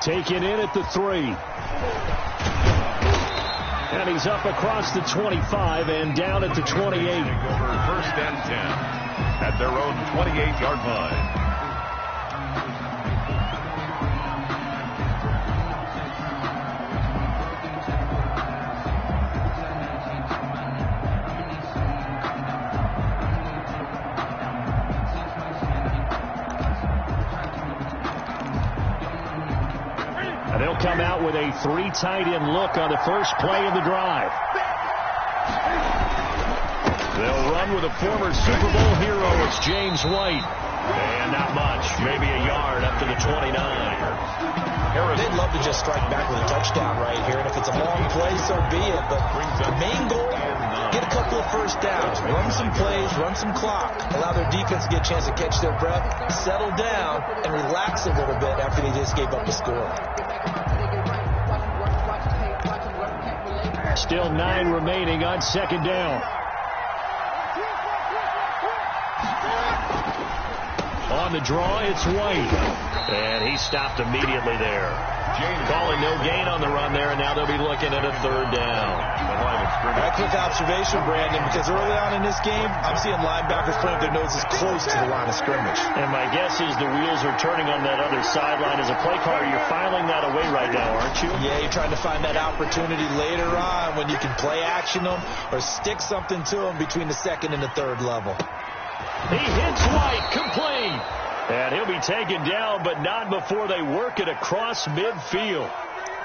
Taken in at the 3. And he's up across the 25 and down at the 28. First and 10 at their own 28-yard line. They'll come out with a 3 tight end look on the first play of the drive. They'll run with a former Super Bowl hero. It's James White. And not much. Maybe a yard up to the 29. They'd love to just strike back with a touchdown right here. And if it's a long play, so be it. But the main goal, get a couple of first downs. Run some plays, run some clock. Allow their defense to get a chance to catch their breath, settle down, and relax a little bit after they just gave up a score. Still 9 remaining on second down. On the draw, it's White. And he stopped immediately there. Calling no gain on the run there, and now they'll be looking at a third down. A quick observation, Brandon, because early on in this game, I'm seeing linebackers putting their noses close to the line of scrimmage. And my guess is the wheels are turning on that other sideline. As a play caller, you're filing that away right now, aren't you? Yeah, you're trying to find that opportunity later on when you can play action them or stick something to them between the second and the third level. He hits White, complete. And he'll be taken down, but not before they work it across midfield.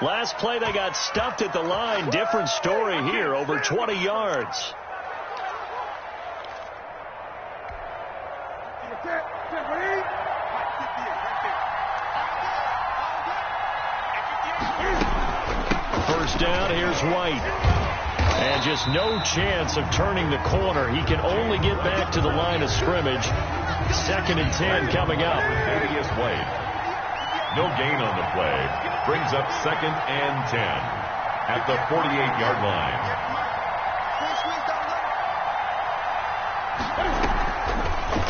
Last play, they got stuffed at the line. Different story here, over 20 yards. First down, here's White. And just no chance of turning the corner. He can only get back to the line of scrimmage. Second and 10 coming up. Thaddeus White. No gain on the play. Brings up second and 10 at the 48-yard line.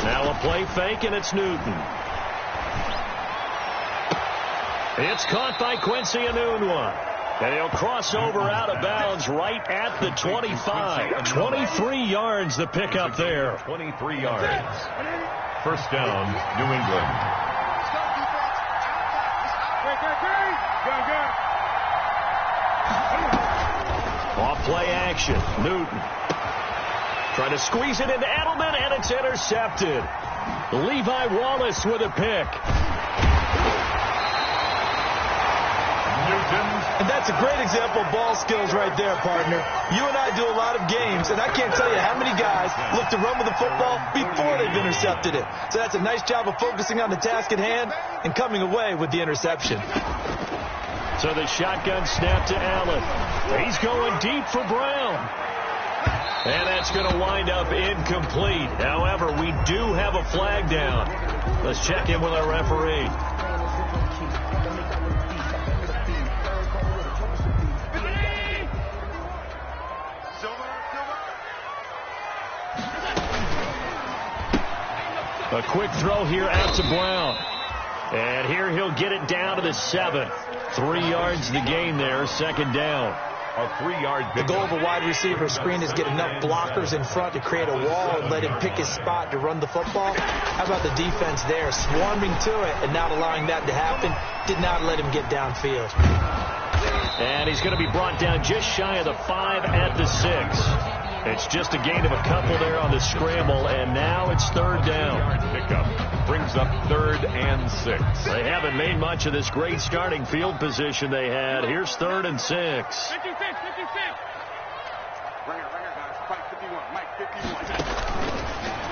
Now a play fake, and it's Newton. It's caught by Quincy Enunwa. And he'll cross over out of bounds right at the 25. 23 yards the pickup there. 23 yards. First down, New England. Off play action. Newton trying to squeeze it into Edelman, and it's intercepted. Levi Wallace with a pick. And that's a great example of ball skills right there, partner. You and I do a lot of games, and I can't tell you how many guys look to run with the football before they've intercepted it. So that's a nice job of focusing on the task at hand and coming away with the interception. So the shotgun snap to Allen. He's going deep for Brown. And that's going to wind up incomplete. However, we do have a flag down. Let's check in with our referee. A quick throw here out to Brown. And here he'll get it down to the 7. 3 yards the gain there, second down. A 3-yard The goal of a wide receiver screen is get enough blockers in front to create a wall and let him pick his spot to run the football. How about the defense there, swarming to it and not allowing that to happen? Did not let him get downfield. And he's going to be brought down just shy of the 5 at the 6. It's just a gain of a couple there on the scramble, and now it's third down. Pickup brings up third and 6. They haven't made much of this great starting field position they had. Here's third and 6. 56.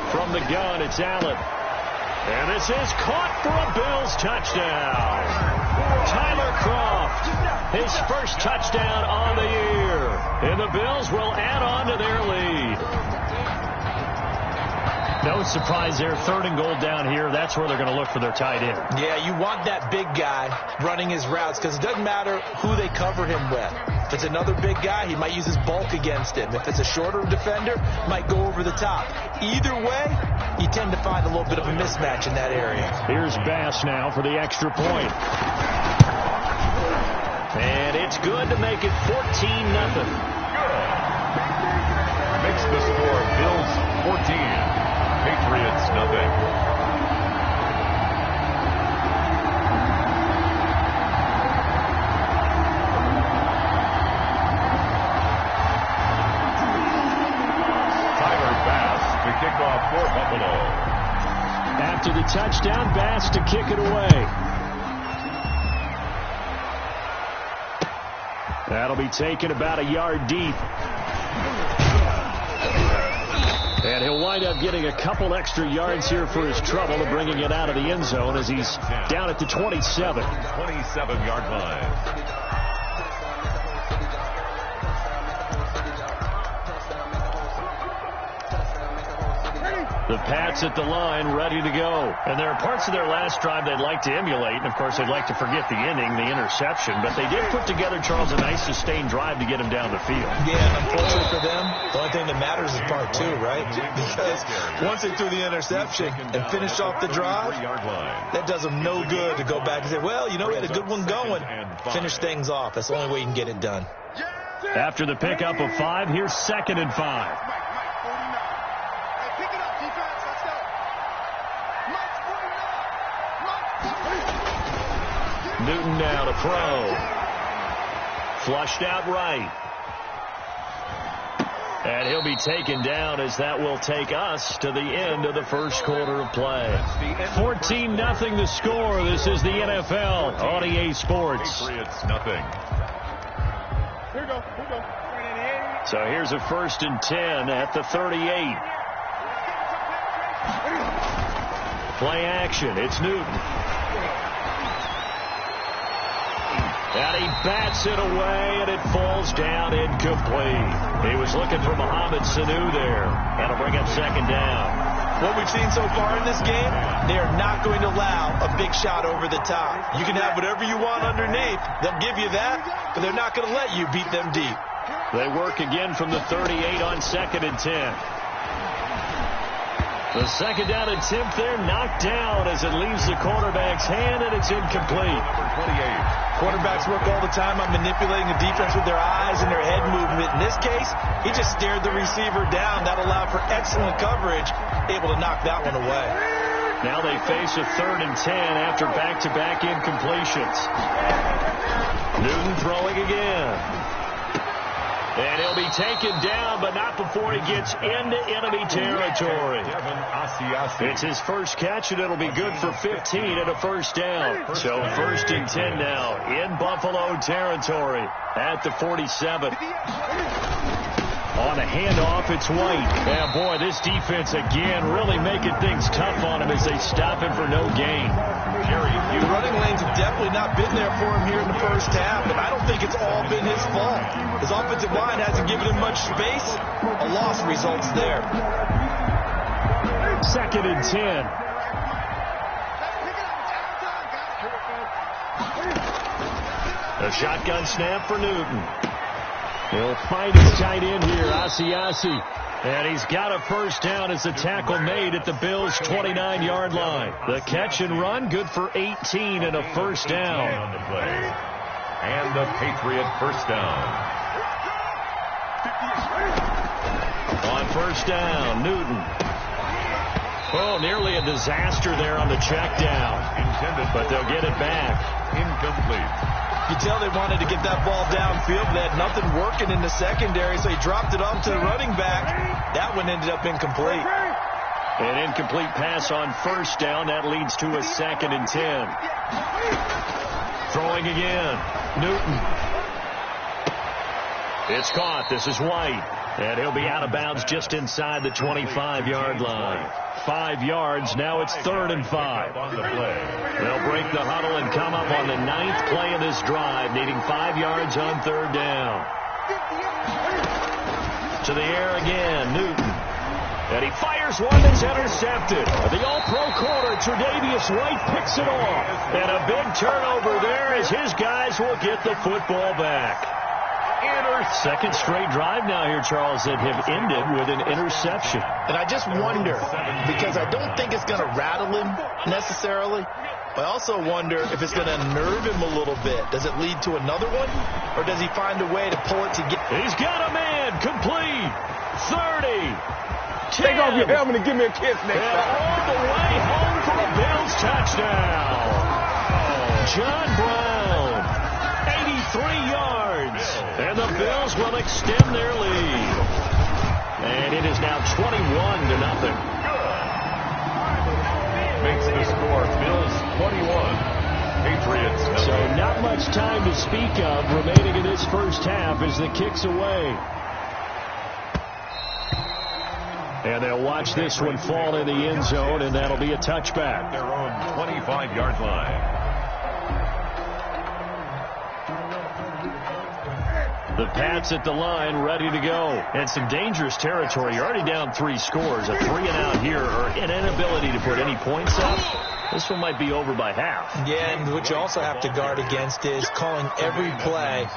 From the gun, it's Allen. And this is caught for a Bills touchdown. Tyler Kroft, his first touchdown on the year. And the Bills will add on to their lead. No surprise there. Third and goal down here. That's where they're going to look for their tight end. Yeah, you want that big guy running his routes because it doesn't matter who they cover him with. If it's another big guy, he might use his bulk against him. If it's a shorter defender, might go over the top. Either way, you tend to find a little bit of a mismatch in that area. Here's Bass now for the extra point. And it's good to make it 14-0. Makes the score Bills 14, Patriots nothing. Tyler Bass to kick off for Buffalo. After the touchdown, Bass to kick it away. That'll be taken about a yard deep. And he'll wind up getting a couple extra yards here for his trouble of bringing it out of the end zone as he's down at the 27. 27-yard line. The Pats at the line, ready to go. And there are parts of their last drive they'd like to emulate. And, of course, they'd like to forget the inning, the interception. But they did put together, Charles, a nice sustained drive to get him down the field. Yeah, unfortunately for them, the only thing that matters is part two, right? Because once they threw the interception and finished off the drive, that does them no good to go back and say, well, you know, we had a good one going. Finish things off. That's the only way you can get it done. After the pickup of 5, here's 2nd and 5. Newton now to throw. Flushed out right. And he'll be taken down as that will take us to the end of the first quarter of play. 14-0 the score. This is the NFL on EA Sports. Patriots nothing. Here we go. So here's a 1st and 10 at the 38. Play action. It's Newton. And he bats it away, and it falls down incomplete. He was looking for Mohamed Sanu there. That'll bring up 2nd down. What we've seen so far in this game, they are not going to allow a big shot over the top. You can have whatever you want underneath. They'll give you that, but they're not going to let you beat them deep. They work again from the 38 on 2nd and 10. The 2nd down attempt there knocked down as it leaves the quarterback's hand, and it's incomplete. Number 28. Quarterbacks work all the time on manipulating the defense with their eyes and their head movement. In this case, he just stared the receiver down. That allowed for excellent coverage, able to knock that one away. Now they face a 3rd and 10 after back-to-back incompletions. Newton throwing again. And he'll be taken down, but not before he gets into enemy territory. It's his first catch, and it'll be good for 15 and a 1st down. So 1st and 10 now in Buffalo territory at the 47. On a handoff, it's White. Yeah, boy, this defense again really making things tough on him as they stop him for no gain. The running lanes have definitely not been there for him here in the first half, but I don't think it's all been his fault. His offensive line hasn't given him much space. A loss results there. 2nd and 10. A shotgun snap for Newton. He'll find his tight end here, Asiasi. And he's got a 1st down as the tackle made at the Bills' 29-yard line. The catch and run, good for 18 and a 1st down. And the Patriot 1st down. On 1st down, Newton. Oh, nearly a disaster there on the check down. Intended, but they'll get it back. Incomplete. You tell they wanted to get that ball downfield. They had nothing working in the secondary, so he dropped it off to the running back. That one ended up incomplete. An incomplete pass on 1st down. That leads to a 2nd and 10. Throwing again. Newton. It's caught. This is White. And he'll be out of bounds just inside the 25-yard line. 5 yards. Now it's 3rd and 5. They'll break the huddle and come up on the 9th play of this drive, needing 5 yards on 3rd down. To the air again, Newton. And he fires one that's intercepted. The All-Pro corner, Tre'Davious White, picks it off. And a big turnover there as his guys will get the football back. 2nd straight drive now here, Charles, that have ended with an interception. And I just wonder, because I don't think it's going to rattle him necessarily, I also wonder if it's going to nerve him a little bit. Does it lead to another one? Or does he find a way to pull it together? He's got a man. Complete. 30. 10. Take off your helmet and give me a kiss next time. All the way home for a Bills touchdown. John Brown. 83 yards. And the Bills will extend their lead. And it is now 21-0. Makes the score Bills 21, Patriots 7. So not much time to speak of remaining in this first half as the kick's away. And they'll watch this one fall in the end zone, and that'll be a touchback. Their own 25-yard line. The Pats at the line, ready to go. And some dangerous territory. You're already down 3 scores. A 3-and-out here, or an inability to put any points up. This one might be over by half. Yeah, and what you also have to guard against is calling every play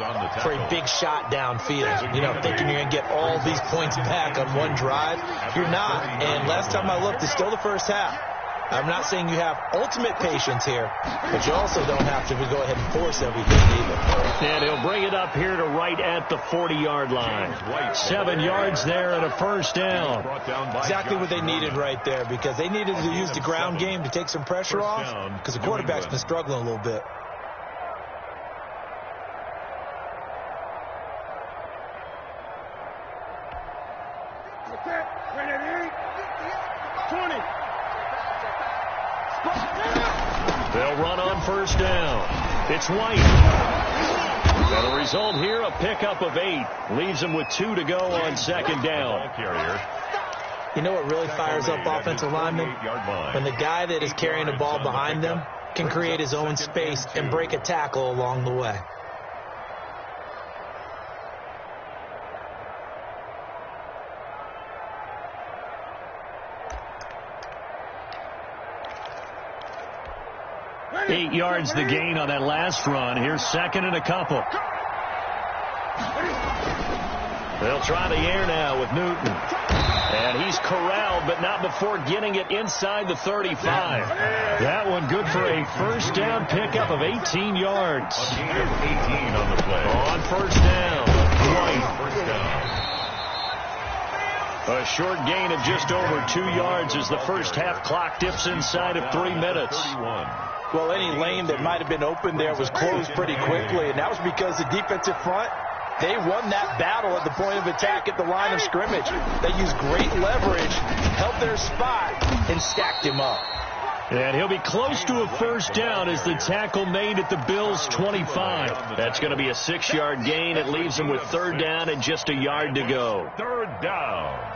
for a big shot downfield. You know, thinking you're going to get all these points back on one drive. You're not. And last time I looked, it's still the first half. I'm not saying you have ultimate patience here, but you also don't have to go ahead and force everything either. And he'll bring it up here to right at the 40-yard line. 7 yards there and a first down. Exactly what they needed right there, because they needed to use the ground game to take some pressure off, because the quarterback's been struggling a little bit. They'll run on first down. It's White. And the result here, a pickup of 8. Leaves them with 2 to go on second down. You know what really fires up offensive linemen? When the guy that is carrying the ball behind them can create his own space and break a tackle along the way. Eight yards the gain on that last run. Here's second and a couple. They'll try the air now with Newton. And he's corralled, but not before getting it inside the 35. That one good for a first down pickup of 18 yards. A gain of 18 on the play. On first down, White. First down. A short gain of just over 2 yards as the first half clock dips inside of 3 minutes. 31. Well, any lane that might have been open there was closed pretty quickly, and that was because the defensive front, they won that battle at the point of attack at the line of scrimmage. They used great leverage, held their spot, and stacked him up. And he'll be close to a first down as the tackle made at the Bills' 25. That's going to be a 6-yard gain. It leaves them with third down and just a yard to go. Third down.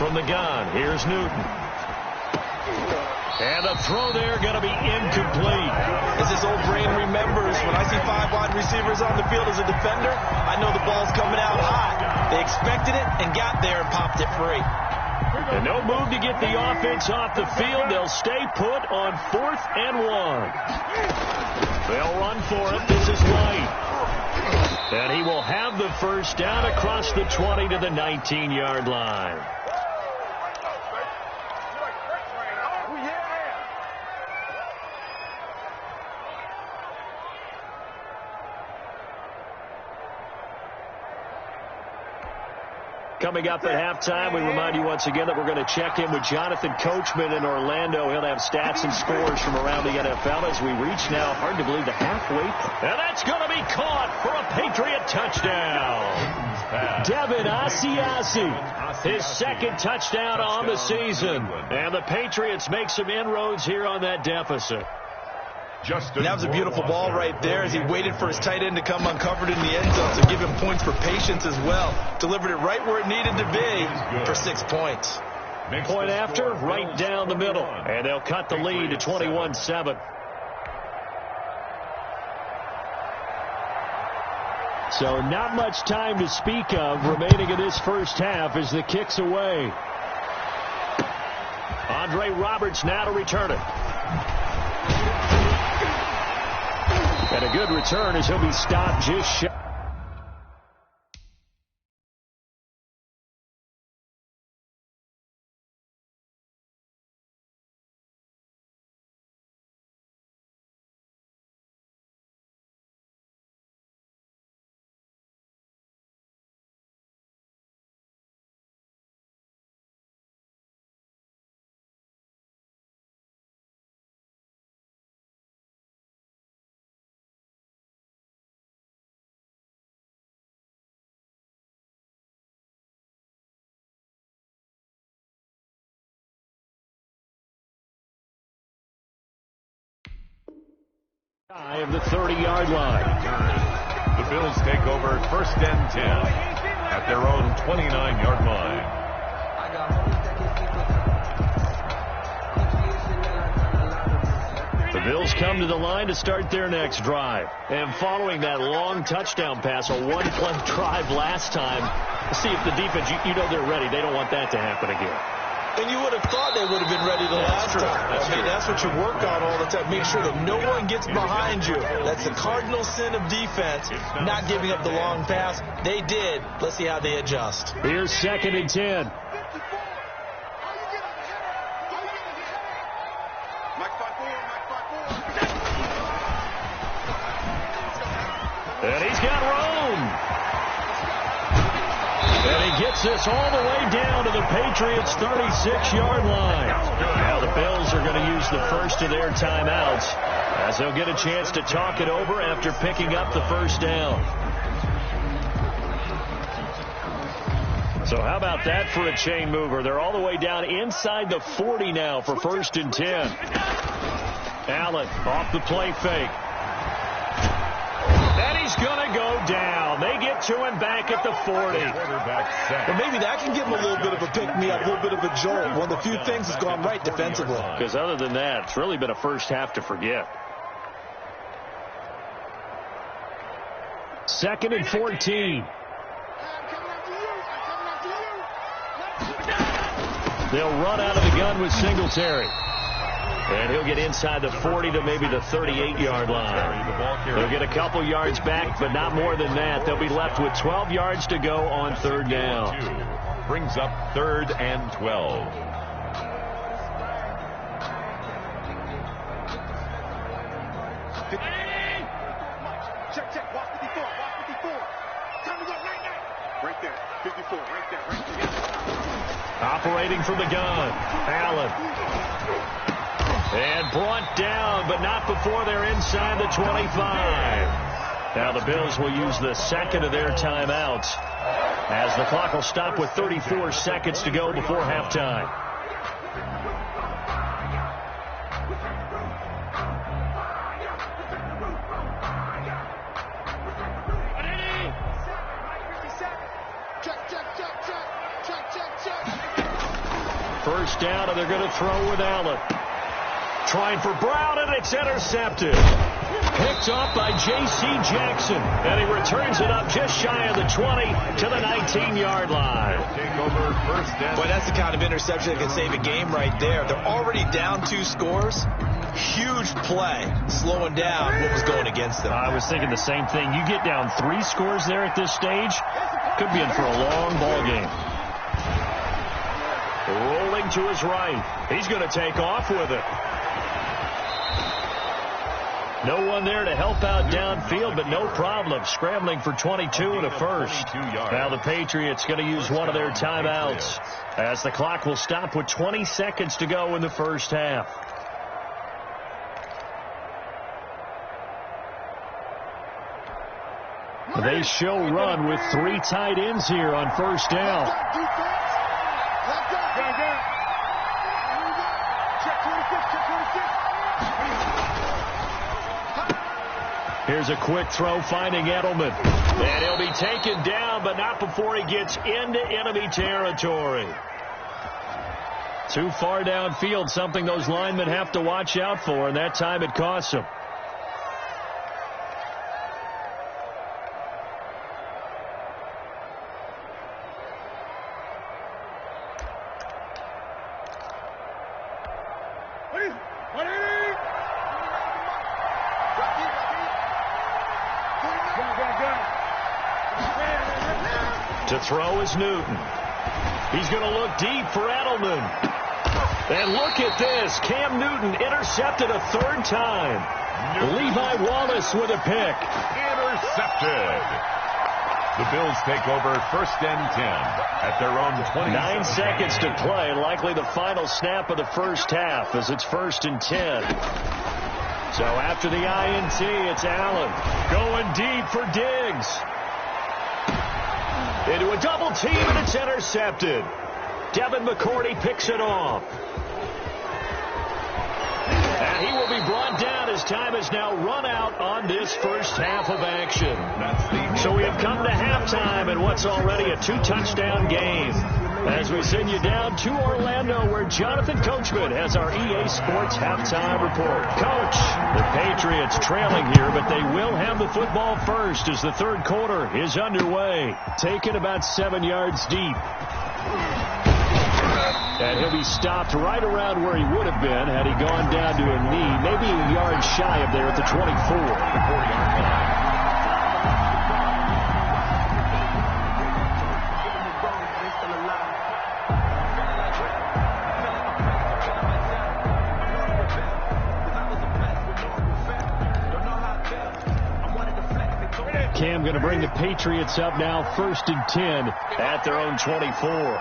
From the gun, here's Newton. And the throw there going to be incomplete. As his old brain remembers, when I see 5 wide receivers on the field as a defender, I know the ball's coming out hot. They expected it and got there and popped it free. And no move to get the offense off the field. They'll stay put on 4th and 1. They'll run for it. This is White. And he will have the first down across the 20 to the 19-yard line. Coming up at halftime, we remind you once again that we're going to check in with Jonathan Coachman in Orlando. He'll have stats and scores from around the NFL as we reach now, hard to believe, the halfway point. And that's going to be caught for a Patriot touchdown. Devin Asiasi, his second touchdown on the season. And the Patriots make some inroads here on that deficit. And that was a beautiful ball right there as he waited for his tight end to come uncovered in the end zone, so give him points for patience as well. Delivered it right where it needed to be for 6 points. Point after, right down the middle. And they'll cut the lead to 21-7. So not much time to speak of remaining in this first half as the kick's away. Andre Roberts now to return it. And a good return as he'll be stopped just shy. Of the 30-yard line. The Bills take over 1st and 10 at their own 29-yard line. The Bills come to the line to start their next drive. And following that long touchdown pass, a one-play drive last time, see if the defense, you know they're ready. They don't want that to happen again. And you would have thought they would have been ready the last time. That's what you work on all the time. Make sure that no one gets behind you. That's the cardinal sin of defense, not giving up the long pass. They did. Let's see how they adjust. Here's 2nd and 10. And he's got room. And he gets this all the way down to the Patriots' 36-yard line. Now the Bills are going to use the first of their timeouts as they'll get a chance to talk it over after picking up the first down. So how about that for a chain mover? They're all the way down inside the 40 now for 1st and 10. Allen off the play fake. And he's going to go down. They get to him back at the 40. Well, maybe that can give him a little bit of a pick-me-up, a little bit of a jolt. One of the few things that's gone right defensively. Because other than that, it's really been a first half to forget. 2nd and 14. They'll run out of the gun with Singletary. And he'll get inside the 40 to maybe the 38-yard line. They'll get a couple yards back, but not more than that. They'll be left with 12 yards to go on 3rd down. Brings up 3rd and 12. Check. Watch 54. Watch 54. Time to go right now. Right there. 54. Right there. Operating from the gun. Allen. And brought down, but not before they're inside the 25. Now the Bills will use the 2nd of their timeouts as the clock will stop with 34 seconds to go before halftime. First down, and they're going to throw with Allen. Trying for Brown, and it's intercepted. Picked off by J.C. Jackson. And he returns it up just shy of the 20 to the 19-yard line. Boy, that's the kind of interception that can save a game right there. They're already down 2 scores. Huge play, slowing down what was going against them. I was thinking the same thing. You get down 3 scores there at this stage, could be in for a long ball game. Rolling to his right. He's going to take off with it. No one there to help out downfield, but no problem. Scrambling for 22 and a first. Now the Patriots going to use one of their timeouts as the clock will stop with 20 seconds to go in the first half. They show run with 3 tight ends here on first down. Here's a quick throw finding Edelman. And he'll be taken down, but not before he gets into enemy territory. Too far downfield, something those linemen have to watch out for, and that time it costs them. To throw is Newton. He's going to look deep for Edelman. And look at this. Cam Newton intercepted a third time. Levi Wallace with a pick. Intercepted. The Bills take over 1st and 10 at their own 20. 9 seconds to play. Likely the final snap of the first half as it's 1st and 10. So after the INT, it's Allen going deep for Diggs. Into a double team, and it's intercepted. Devin McCourty picks it off. And he will be brought down as time has now run out on this first half of action. So we have come to halftime in what's already a 2-touchdown game. As we send you down to Orlando, where Jonathan Coachman has our EA Sports halftime report. Coach, the Patriots trailing here, but they will have the football first as the third quarter is underway. Taken about 7 yards deep. And he'll be stopped right around where he would have been had he gone down to a knee, maybe a yard shy of there at the 24. Cam going to bring the Patriots up now 1st and 10 at their own 24.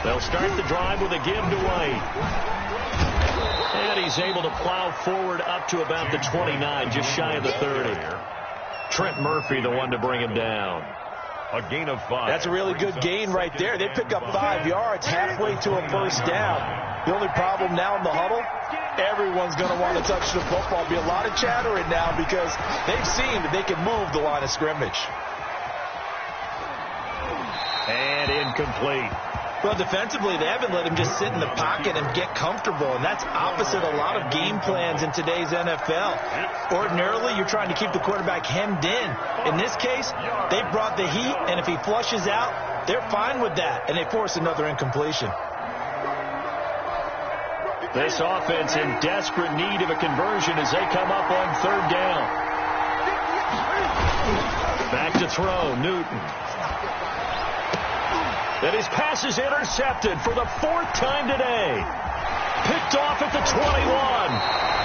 They'll start the drive with a give to White. And he's able to plow forward up to about the 29, just shy of the 30. Trent Murphy, the one to bring him down. A gain of 5. That's a really good gain right there. They pick up 5 yards halfway to a first down. The only problem now in the huddle, everyone's going to want to touch the football. Be a lot of chattering now because they've seen that they can move the line of scrimmage. And incomplete. Well, defensively, they haven't let him just sit in the pocket and get comfortable, and that's opposite a lot of game plans in today's NFL. Ordinarily, you're trying to keep the quarterback hemmed in. In this case, they brought the heat, and if he flushes out, they're fine with that, and they force another incompletion. This offense in desperate need of a conversion as they come up on 3rd down. Back to throw, Newton. And his pass is intercepted for the 4th time today. Picked off at the 21.